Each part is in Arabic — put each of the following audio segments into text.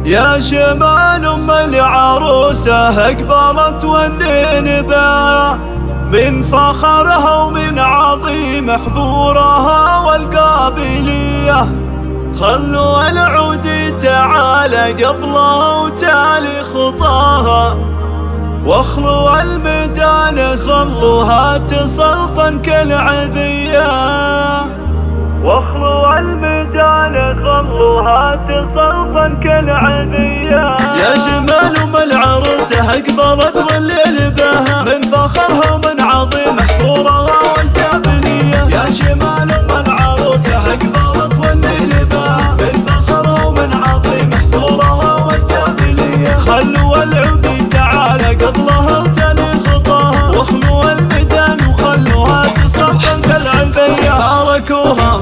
يا شمال ام العروسة اقبلت والنبا من فخرها ومن عظيم حضورها والقابلية. خلوا العود تعالى قبله وتالي خطاها، واخلوا الميدان خلوها تسلطن كالعذية، واخلوا الميدان خلوها تسلطن كالعذية. يا جمال ام العروسة اقبلت والليل بها من فخرها ومن عظيم حضورها والقابلية. يا جمال ام العروسة اقبلت والليل بها من فخرها ومن عظيم حضورها والقابلية. خلوا العود تعالى قبلها وتالي خطاها، واخلوا الميدان وخلوها تسلطن كالعذية. شاركوها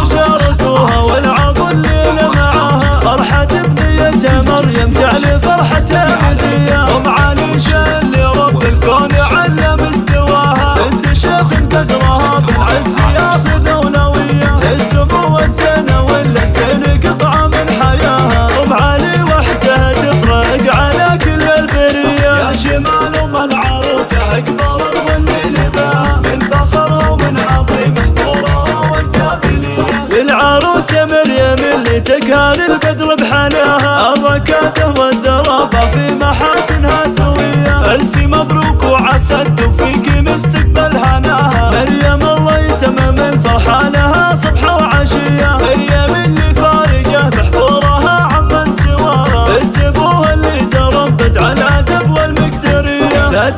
شاركوها والعبوا الليل معاها، فرحة بنية مريم جعل فرحة هدية. ام عليشة اللي رب الكون علم استواها، بنت شيخ قدرها بالعز ياخذ اولوية. السمو والسنة ولا سن قطعة من حياها، ام علي وحدها تفرق على كل البرية. يا شمال ام العروسة اقبلت والليل بها من فخرها ومن عظيم حضورها والقابلية. العروسة مريم اللي تقهر البدر بحناها، الركاته والدرابة في محاسنها سوية. الف مبروك وعسى التوفيق مستقبل هناها، مريم الله يتمم الفرحة لها صبح وعشية. مريم اللي فارقه بحضورها عمن سواها، اتبوها اللي تربت على الادب والمقدرية.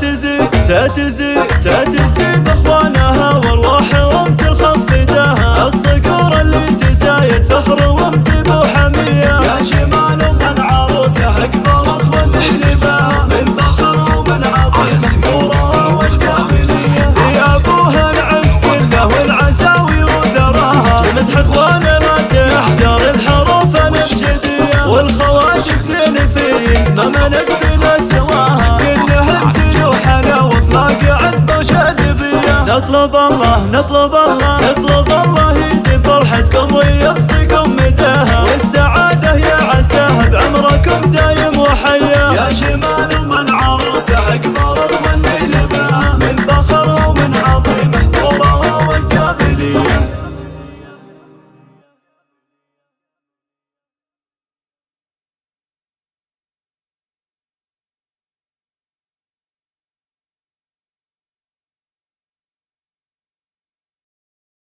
تاتزي باخوانها والروح ترخص فداها، الصقور اللي تزايد فخر وامتبو حمية. يا شمال ام العروسة اقبلت والليل بها من فخرها ومن عظيم حضورها والقابلية. يا ابوها العز كله والعزاوي وذراها، مدح اخوانها لا تحجر الحروف الابجدية. والخواجز سنفين ما ملك سنة سواها، كلهم سلوحنا واخلاق عذبة وشادبية. نطلب الله